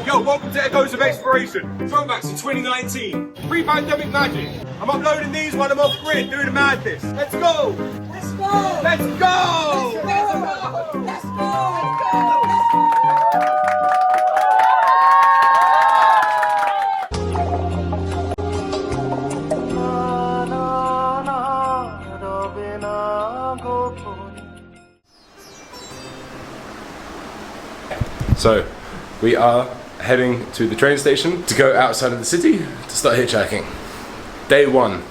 Yo, welcome to Echoes of Exploration. Throwbacks in 2019. Pre-pandemic magic. I'm uploading these while I'm off grid doing the madness. Let's go! Let's go! Let's go! Let's go! Let's go! So, we are heading to the train station to go outside of the city to start hitchhiking. Day 1.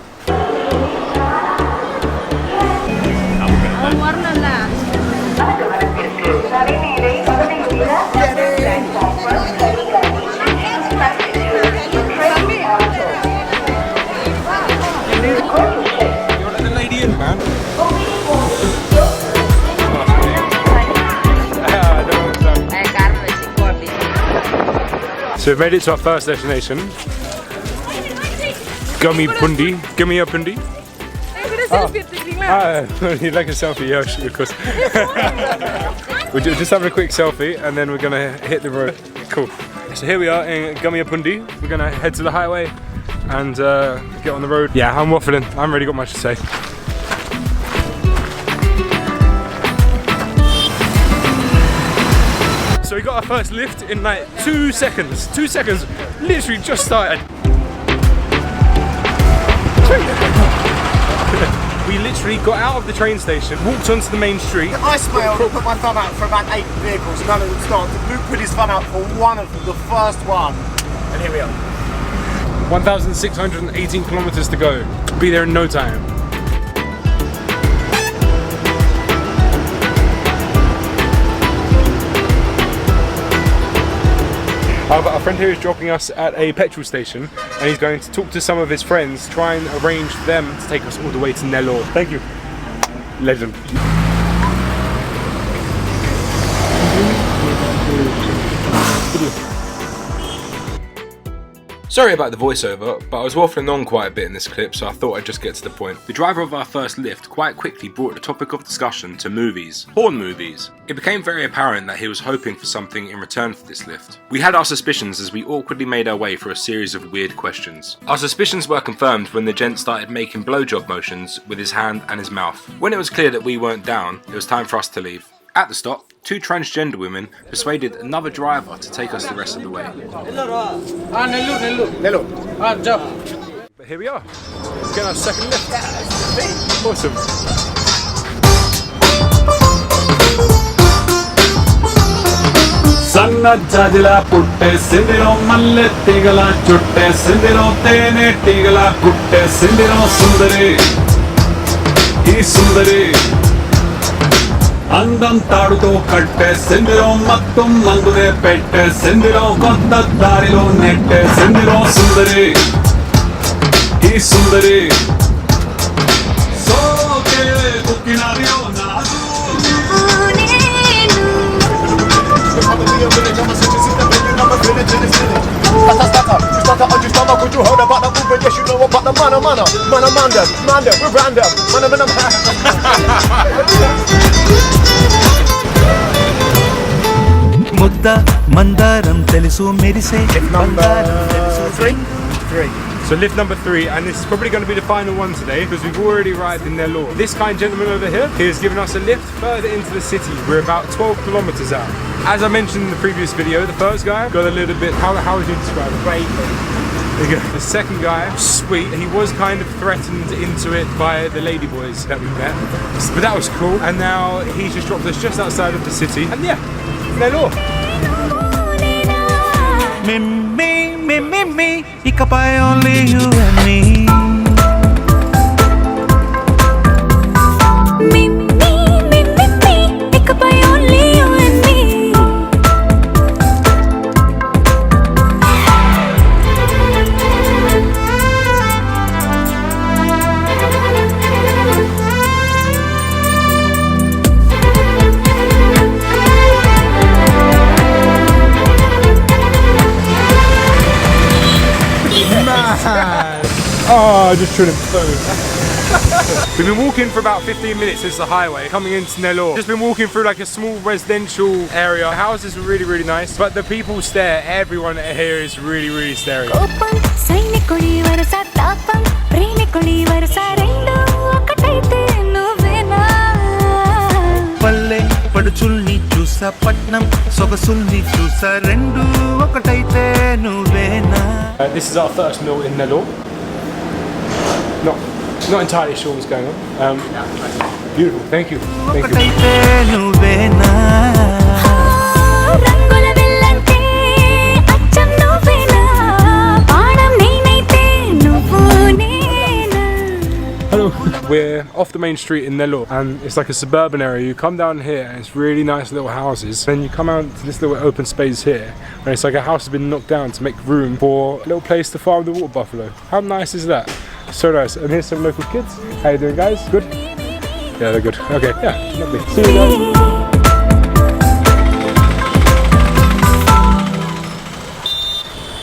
You're letting the lady in, man. So we've made it to our first destination. Gummy Pundi. Gummy a Pundi. You'd like a selfie? Yeah, sure, of course. We're just having a quick selfie and then we're gonna hit the road. Cool. So here we are in Gummy Pundi. We're gonna head to the highway and get on the road. Yeah, I'm waffling. I haven't really got much to say. So we got our first lift in like 2 seconds. 2 seconds. Literally just started. We literally got out of the train station, walked onto the main street. I smiled and put my thumb out for about 8 vehicles and none of them stopped. Luke put his thumb out for one of them, the first one. And here we are. 1,618 kilometers to go. Be there in no time. Our friend here is dropping us at a petrol station and he's going to talk to some of his friends, try and arrange for them to take us all the way to Nellore. Thank you. Legend. Sorry about the voiceover, but I was waffling on quite a bit in this clip, so I thought I'd just get to the point. The driver of our first lift quite quickly brought the topic of discussion to movies. Porn movies. It became very apparent that he was hoping for something in return for this lift. We had our suspicions as we awkwardly made our way through a series of weird questions. Our suspicions were confirmed when the gent started making blowjob motions with his hand and his mouth. When it was clear that we weren't down, it was time for us to leave. At the stop, 2 transgender women persuaded another driver to take us the rest of the way. But here we are. We're getting our second lift. Awesome. Sanna jajila putte sindiro malle tigala chutte sindiro tene tigala putte sindiro sundari ee sundari అందం తాడుతో కట్టే సెందిరో మొత్తం మందునే పెట్టే సెందిరో కొత్త దారిలో నెట్టే సెందిరో సుందరి ఈ సుందరి సోకే కుక్కినారియో నాదు ముద్ద మందారం తెలుసు మెరిసే So lift number 3, and this is probably going to be the final one today because we've already arrived in Nellore. This kind gentleman over here, he has given us a lift further into the city. We're about 12 kilometers out. As I mentioned in the previous video, the first guy got a little bit, how would you describe it? The second guy, sweet, he was kind of threatened into it by the ladyboys that we met, but that was cool. And now he's just dropped us just outside of the city, and yeah, Nellore. me, ఇకపై only you and me. ఇకపై only you and me. Oh, I just tried him. We've been walking for about 15 minutes since the highway, coming into Nellore. Just been walking through like a small residential area. The houses are really, really nice, but the people stare. Everyone here is really, really staring. కోపం సైనికుడి వరస తాపం ప్రేమికుడి వరస రెండు ఒకటైతే నువ్వేనా పల్లె పడుచుల్ని చూసా పట్నం సొగసుల్ని చూసా రెండు ఒకటైతే నువ్వేనా. This is our first meal in Nellore. Not entirely sure what's going on. Beautiful, thank you. Thank you. ఒకటైతే నువ్వేనా రంగుల వెల్లంటే అచ్చం నువ్వేనా పాడం నేనైతే నువ్వు నేనా. Hello. We're off the main street in Nellore and it's like a suburban area. You come down here and it's really nice little houses. Then you come out to this little open space here and it's like a house has been knocked down to make room for a little place to farm the water buffalo. How nice is that? So nice. And here's some local kids. How you doing, guys? Good? Yeah, they're good. Okay, yeah, lovely. See you guys.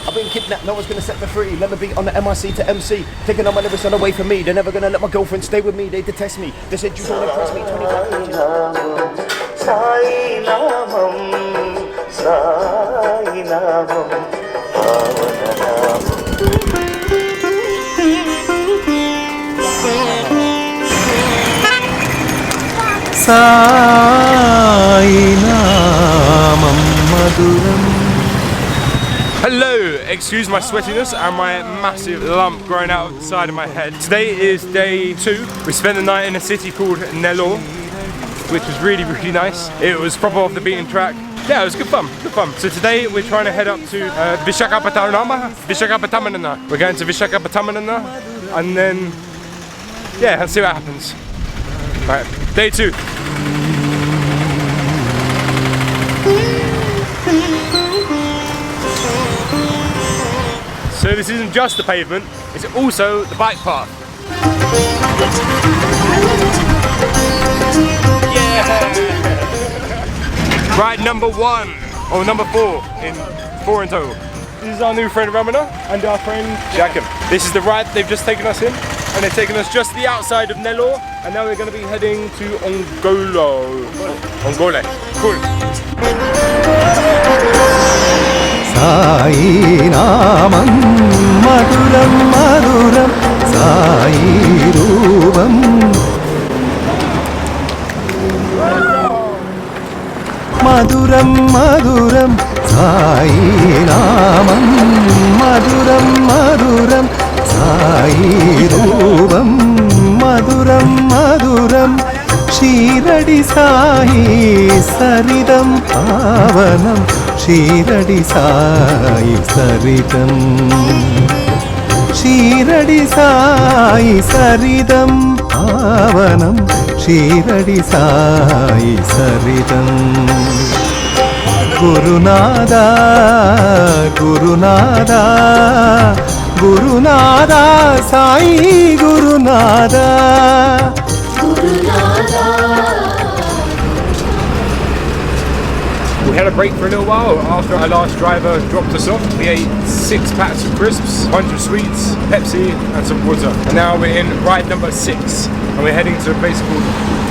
I've been kidnapped, no one's gonna set me free. Let me be on the MIC to MC. Taking all my lyrics on away from me. They're never gonna let my girlfriend stay with me. They detest me. They said you don't impress me. 25 pages. Sai నామం మధురం. Hello, excuse my sweatiness and my massive lump growing out of the side of my head. Today is day 2. We spent the night in a city called Nellore, which was really, really nice. It was proper off the beaten track. Yeah, it was good fun, good fun. So today we're trying to head up to Visakhapatnam. We're going to Visakhapatnam and then, yeah, let's see what happens. Right, day 2. So this isn't just the pavement, it's also the bike path. Yeah! Ride number 1, or number 4, in 4 in total. This is our new friend Ramana and our friend Jacob. This is the ride they've just taken us in, and they've taken us just to the outside of Nellore, and now we're going to be heading to Ongole. Cool. Sai నామం మధురం మధురం సాయి రూపం మధురం మధురం సాయి నామం మధురం మధురం సాయి రూపం మధురం మధురం క్షీరడి సాయి సరిదం పావనం క్షీరడి సాయి సరిదం క్షీరడి సాయి సరిదం పావనం క్షీరడి Sai సరిదం గురునాదా గురునాదా గురునాదా Sai గురునాదా. We had a break for a little while after our last driver dropped us off. We ate 6 packs of crisps, a bunch of sweets, Pepsi and some water. And now we're in ride number 6 and we're heading to a place called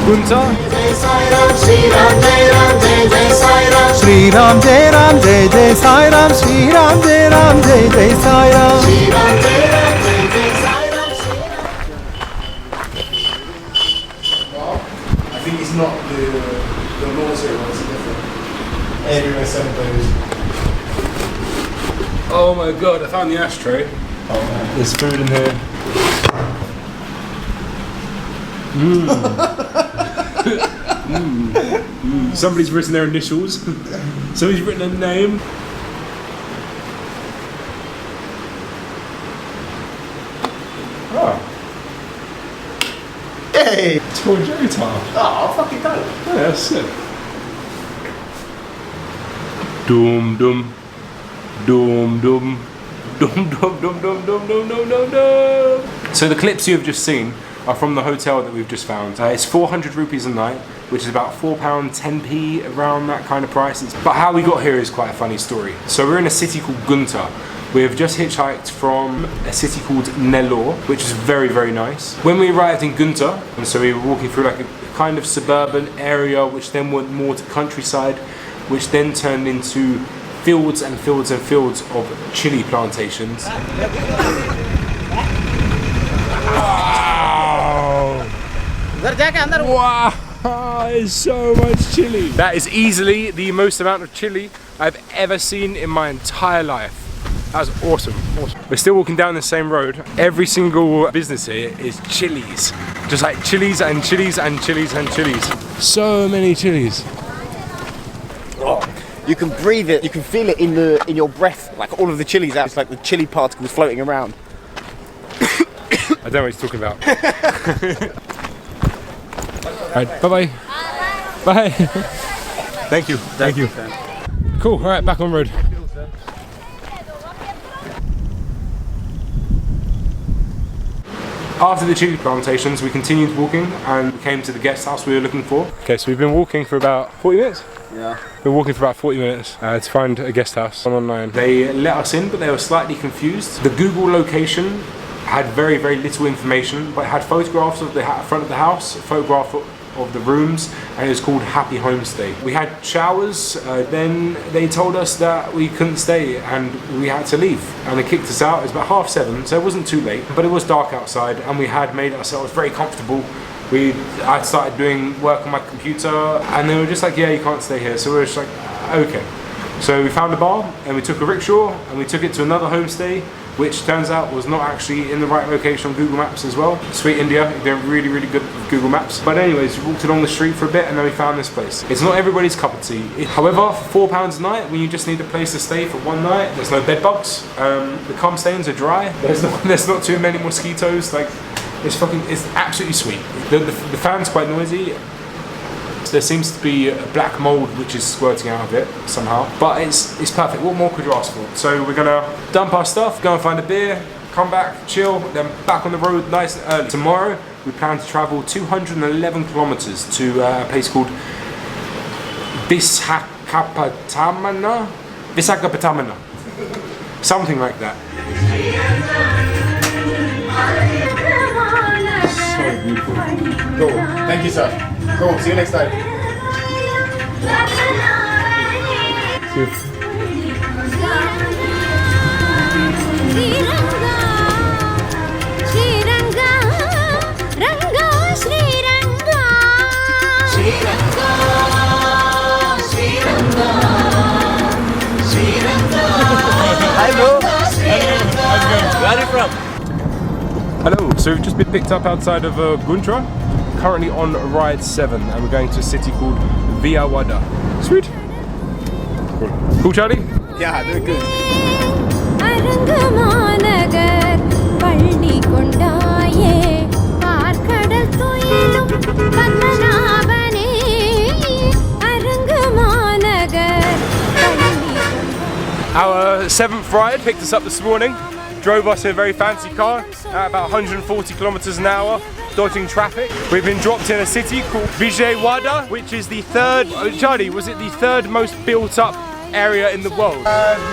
Gunta. Shri Ram Jai Ram Jai Jai Sai Ram Shri Ram Jai Ram Jai Jai Sai Ram. I think it's not the nausea one, it's different. Everywhere sent those. Oh my god, I found the ashtray. There's food in here. Somebody's written their initials. Somebody's written a name. Oh. Hey! Toy Joe tile. Oh, fucking dope. Yeah, that's sick. Dum dum. Dum dum. Dum dum dum dum dum dum dum dum dum. So the clips you have just seen are from the hotel that we've just found. It's 400 rupees a night, which is about £4, 10p, around that kind of price. But how we got here is quite a funny story. So we're in a city called Gunta, We have just hitchhiked from a city called Nellore, which is very, very nice. When we arrived in Gunta, and so we were walking through like a kind of suburban area, which then went more to countryside, which then turned into fields and fields and fields of chili plantations. Wow! Wow, there's so much chili. That is easily the most amount of chili I've ever seen in my entire life. That was awesome, awesome. We're still walking down the same road. Every single business here is chilies. Just like chilies and chilies and chilies and chilies. So many chilies. Oh, you can breathe it, you can feel it in your breath, like all of the chilies out. It's like the chili particles floating around. I don't know what he's talking about. Alright, bye-bye. Bye. Thank you, thank you. Cool, alright, back on road. After the chili plantations, we continued walking and came to the guest house we were looking for. Okay, so we've been walking for about 40 minutes? Yeah. Been walking for about 40 minutes to find a guest house online. They let us in, but they were slightly confused. The Google location had very, very little information, but it had photographs of the front of the house, a photograph of the rooms, and it was called Happy Homestay. We had showers, then they told us that we couldn't stay and we had to leave, and they kicked us out. It was about 7:30, so it wasn't too late, but it was dark outside and we had made ourselves very comfortable. I started doing work on my computer and they were just like, yeah, you can't stay here. So we were just like, okay. So we found a bar and we took a rickshaw and we took it to another homestay, which turns out was not actually in the right location on Google Maps as well. Sweet India, they're really, really good with Google Maps. But anyways, we walked along the street for a bit and then we found this place. It's not everybody's cup of tea. However, for £4 a night, when you just need a place to stay for one night, there's no bed bugs, the cum stains are dry, there's not too many mosquitoes, like, it's absolutely sweet. The fan's quite noisy. There seems to be a black mold which is squirting out of it somehow, but it's perfect. What more could you ask for? So we're gonna dump our stuff, go and find a beer, come back, chill, then back on the road nice and early. Tomorrow we plan to travel 211 kilometers to a place called Visakhapatnam, something like that. So beautiful. Cool. Thank you, sir. Cool. See you next time. Hi, bro. Where are you from? Hello, so we've just been picked up outside of Guntra, currently on ride 7, and we're going to a city called Vijayawada. Sweet. Cool. Cool, Charlie? Yeah, doing good. Our 7th ride picked us up this morning, drove us in a very fancy car at about 140 kilometers an hour, dodging traffic. We've been dropped in a city called Vijayawada, which is the third, Charlie, was it the third most built up area in the world?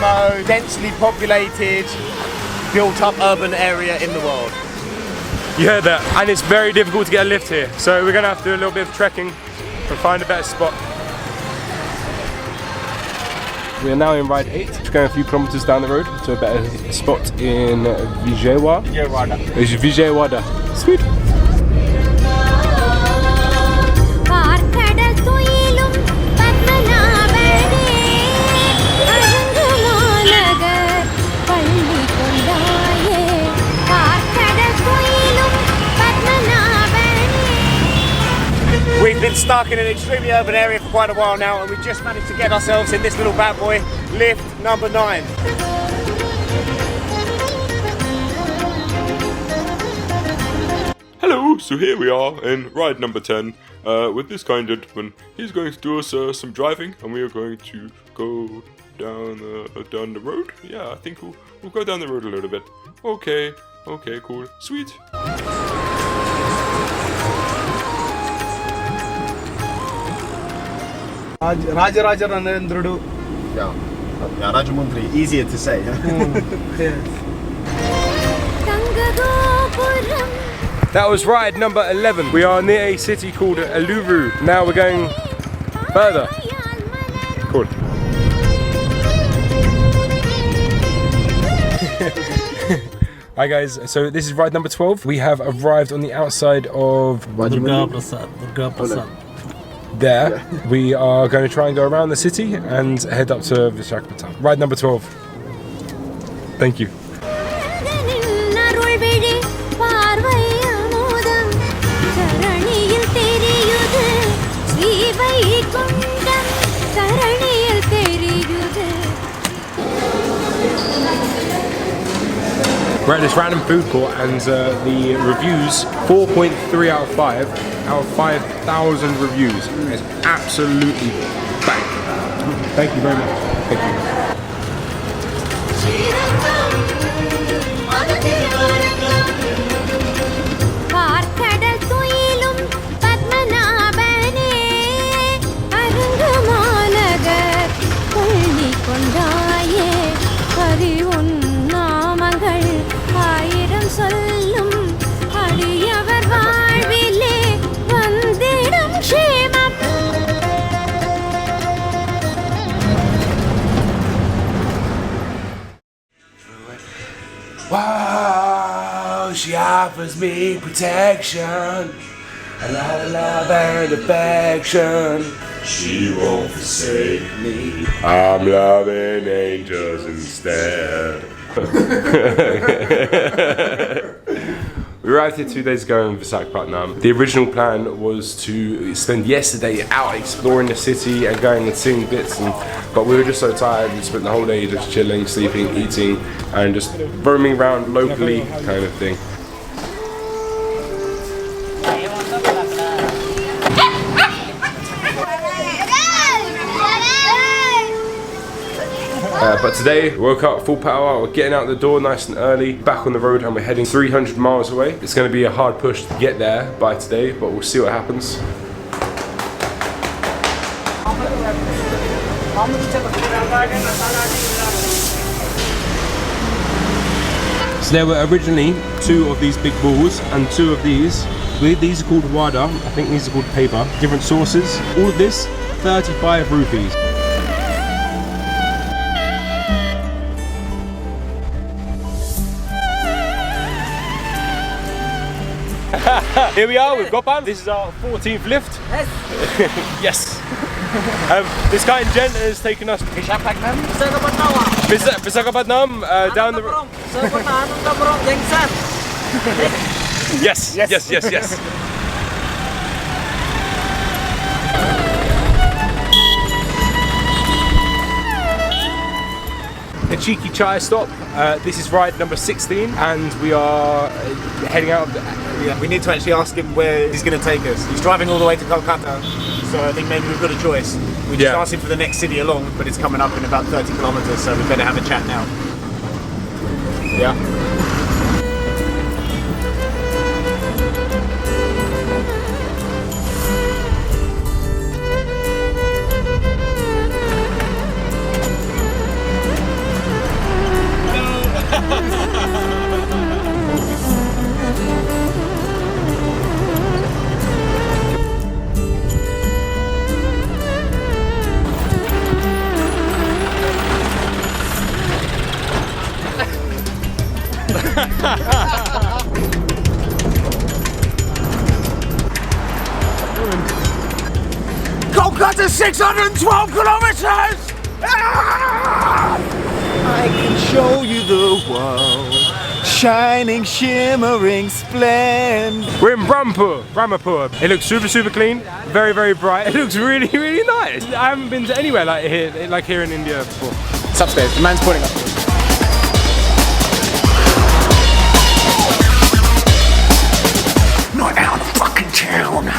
Most densely populated, built up urban area in the world. You heard that. And it's very difficult to get a lift here, so we're gonna have to do a little bit of trekking and find a better spot. We are now in ride 8, just going a few kilometers down the road to a better spot in Vijayawada. It's Vijayawada. Sweet. We've been stuck in an extremely urban area for quite a while now, and we've just managed to get ourselves in this little bad boy, lift number 9. Hello, so here we are in ride number 10 with this kind gentleman. He's going to do us some driving, and we are going to go down the road. Yeah, I think we'll go down the road a little bit. Okay, cool, sweet. Rajaraja Ranendrudu Yeah, Rajamundry, easier to say. That was ride number 11. We are near a city called Eluru. Now we're going further. Cool. Hi guys, so this is ride number 12. We have arrived on the outside of there. We are going to try and go around the city and head up to Visakhapatnam. Ride number 12. Thank you. We're at this random food court and the reviews, 4.3 out of 5 out of 5,000 reviews. It's absolutely bang. Thank you very much. Thank you. Wow, she offers me protection, a lot of love and affection. She won't forsake me. I'm loving angels instead. We arrived here 2 days ago in Visakhapatnam. The original plan was to spend yesterday out exploring the city and going and seeing bits, but we were just so tired. We spent the whole day just chilling, sleeping, eating, and just roaming around locally kind of thing. But today, we woke up full power, we're getting out the door nice and early, back on the road, and we're heading 300 miles away. It's going to be a hard push to get there by today, but we'll see what happens. So there were originally 2 of these big balls and 2 of these. These are called wada, I think these are called paper. Different sources. All of this, 35 rupees. Here we are with Gopal. This is our 14th lift. Yes. Yes. This kind gent has taken us Visakhapatnam down the road. Yes, yes, yes, yes, yes. A cheeky chai stop. This is ride number 16 and we are heading out of the... Yeah, we need to actually ask him where he's going to take us. He's driving all the way to Kolkata, so I think maybe we've got a choice. We just asked him for the next city along, but it's coming up in about 30 kilometers, so we better have a chat now. Yeah. Kolkata 612 kilometers! I can show you the world, shining, shimmering, splendid. We're in Brahmapur. It looks super clean, very bright. It looks really nice. I haven't been to anywhere like here in India before. It's upstairs. The man's pointing up. Not out of fucking town.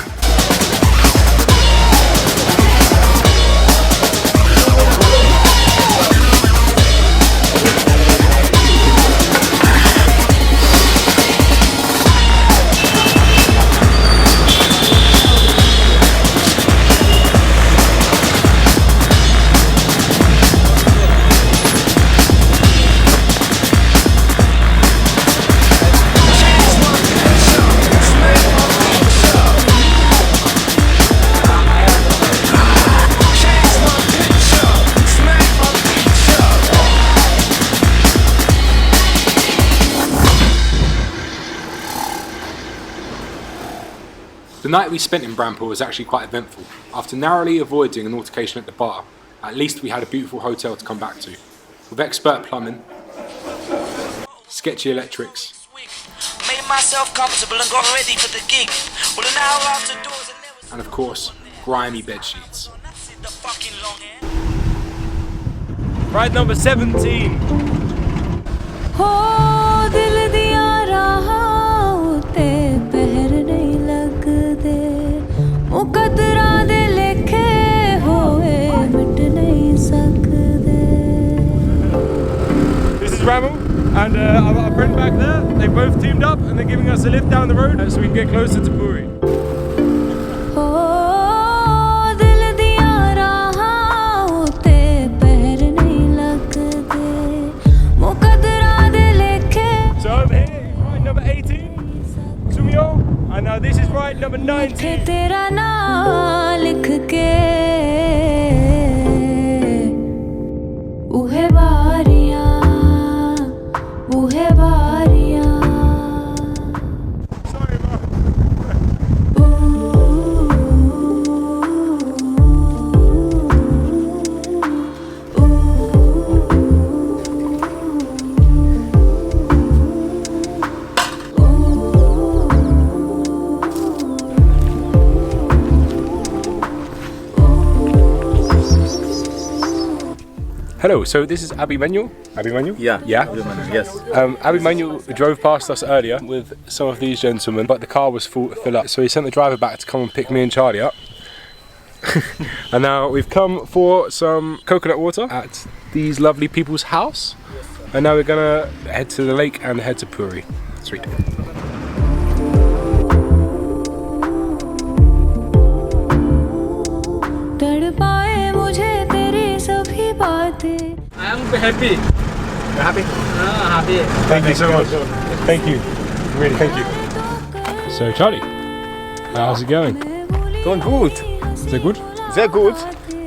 The night we spent in Brampur was actually quite eventful. After narrowly avoiding an altercation at the bar, at least we had a beautiful hotel to come back to, with expert plumbing, sketchy electrics, made myself comfortable and got ready for the gig. Well, an hour after doors and there was and of course, grimy bed sheets. the fucking long hair. Ride number 17. हो दिल दिया राहों ते पहर नहीं लगदे मुकद्दरा दे लेखे होए मिट नहीं सकदे. This is Ramel and I've got a friend back there. They both teamed up and they're giving us a lift down the road so we can get closer to Puri. हो दिल दिया राहों ते पहर नहीं लगदे मुकद्दरा दे लेखे. So over here is ride number 18, Sumio, and now this is ride number 19. तेरा नाम लिख के उहे बारियां Sorry, bro. Hello, so this is Abhimanyu. Abhimanyu? Yeah. Yeah? Yes. Abhimanyu drove past us earlier with some of these gentlemen, but the car was full up, so he sent the driver back to come and pick me and Charlie up. And now we've come for some coconut water at these lovely people's house, and now we're gonna head to the lake and head to Puri. Sweet. तड़पाए मुझे तेरी सभी बातें. I am happy. You happy? Happy. Thank you so much. Thank you. Really, thank you. So Charlie, how's it going? Going good. Is it good? They're good,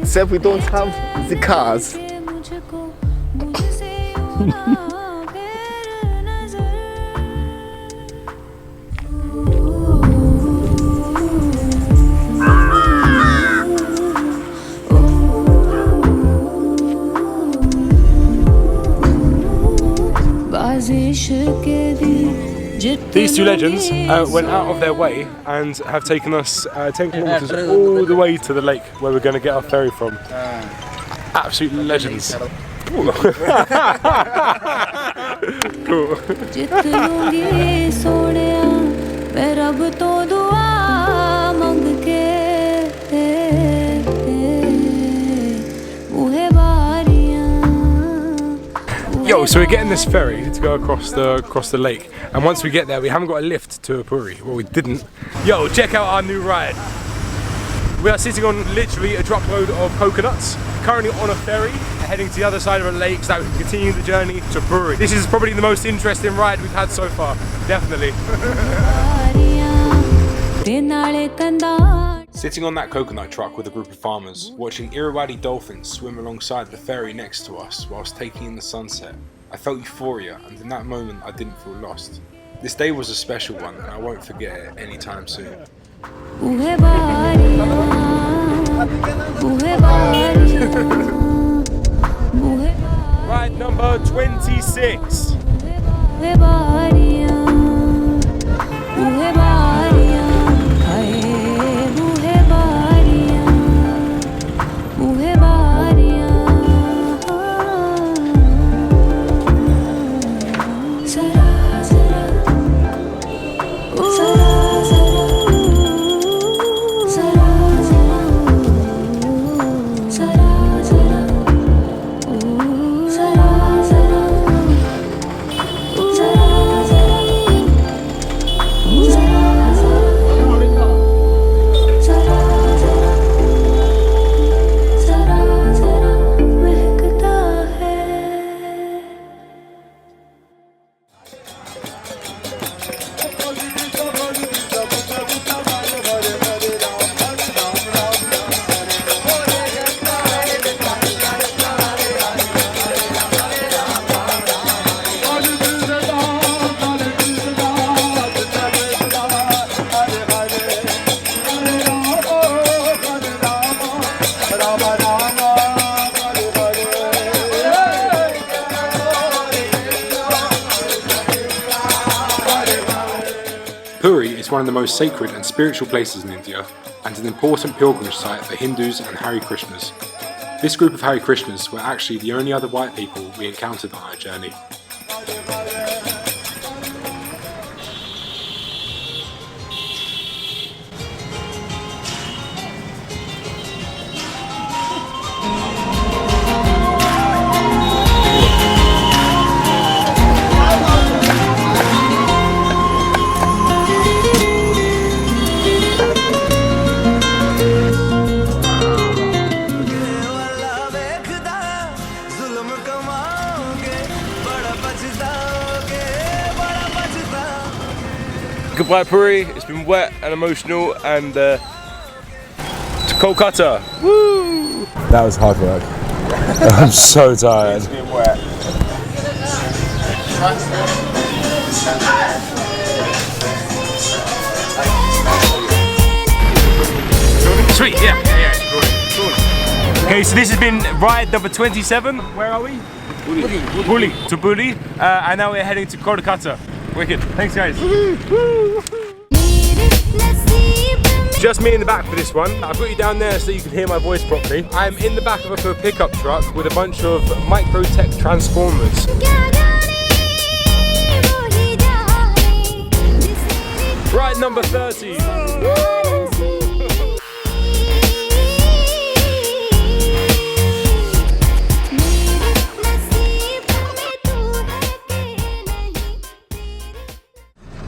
except we don't have the cars. These two legends went out of their way and have taken us 10 kilometers all the way to the lake where we're going to get our ferry from. Absolute legends. Cool. जित लूंगी सोनिया मैं रब तो दुआ मांग के उहे बारियां. Yo, so we're getting this ferry to go across the lake, and once we get there, we haven't got a lift to Puri. Well, we didn't. Yo, check out our new ride. We are sitting on literally a truckload of coconuts, currently on a ferry, heading to the other side of a lake so that we can continue the journey to Puri. This is probably the most interesting ride we've had so far, definitely. Sitting on that coconut truck with a group of farmers, watching Irrawaddy dolphins swim alongside the ferry next to us whilst taking in the sunset, I felt euphoria, and in that moment I didn't feel lost. This day was a special one and I won't forget it anytime soon. Ride number 26. Zara It's one of the most sacred and spiritual places in India, and an important pilgrimage site for Hindus and Hare Krishnas. This group of Hare Krishnas were actually the only other white people we encountered on our journey. Goodbye Puri, it's been wet and emotional, and to Kolkata. Woo! That was hard work. I'm so tired. It's been wet. Sweet, yeah. Okay, so this has been ride number 27. Where are we? Buli. To Buli. And now we're heading to Kolkata. Wicked. Thanks, guys. Just me in the back for this one. I've got you down there so you can hear my voice properly. I'm in the back of a pickup truck with a bunch of micro-tech transformers. Ride number 30.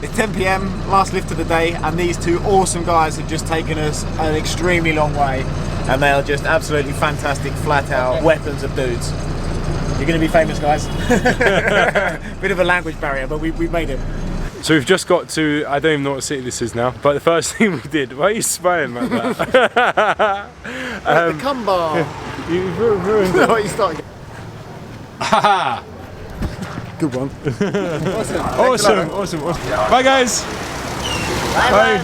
It's 10 PM, last lift of the day, and these two awesome guys have just taken us an extremely long way, and they are just absolutely fantastic, flat out weapons of dudes. You're going to be famous, guys. Bit of a language barrier, but we made it. So we've just got to, I don't even know what city this is now, but the first thing we did, why are you smiling like that? The cum bar. You've ruined it. No, you started. Haha! Good one. Awesome. Bye guys. Bye.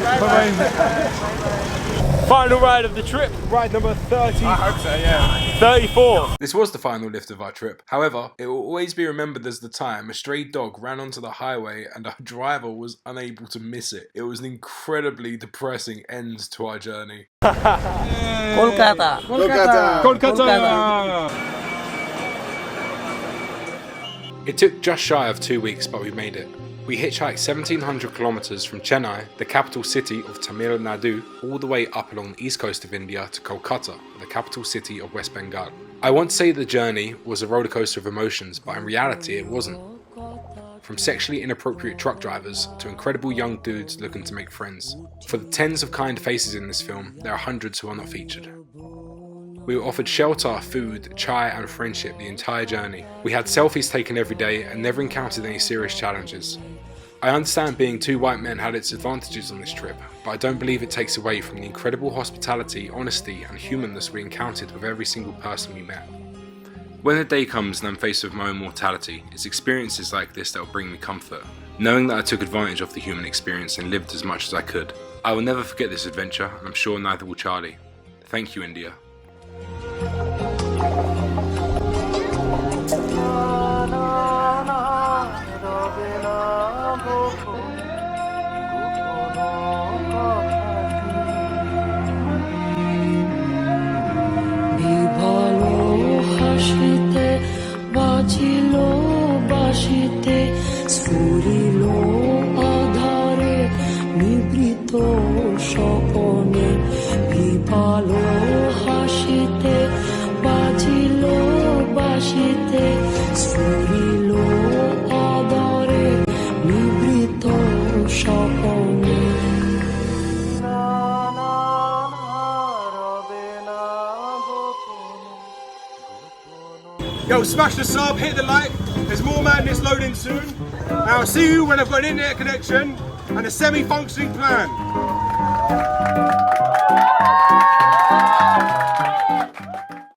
Final ride of the trip, ride number 30. I hope so, yeah. 34. This was the final lift of our trip. However, it will always be remembered as the time a stray dog ran onto the highway and our driver was unable to miss it. It was an incredibly depressing end to our journey. Kolkata. It took just shy of 2 weeks, but we made it. We hitchhiked 1,700 kilometers from Chennai, the capital city of Tamil Nadu, all the way up along the east coast of India to Kolkata, the capital city of West Bengal. I want to say the journey was a rollercoaster of emotions, but in reality it wasn't. From sexually inappropriate truck drivers to incredible young dudes looking to make friends. For the tens of kind faces in this film, there are hundreds who are not featured. We were offered shelter, food, chai and friendship the entire journey. We had selfies taken every day and never encountered any serious challenges. I understand being two white men had its advantages on this trip, but I don't believe it takes away from the incredible hospitality, honesty and humanness we encountered with every single person we met. When the day comes and I'm faced with my own mortality, it's experiences like this that will bring me comfort, knowing that I took advantage of the human experience and lived as much as I could. I will never forget this adventure, and I'm sure neither will Charlie. Thank you, India. Yo, smash the sub, hit the like. There's more madness loading soon. I'll see you when I've got an internet connection and a semi-functioning plan.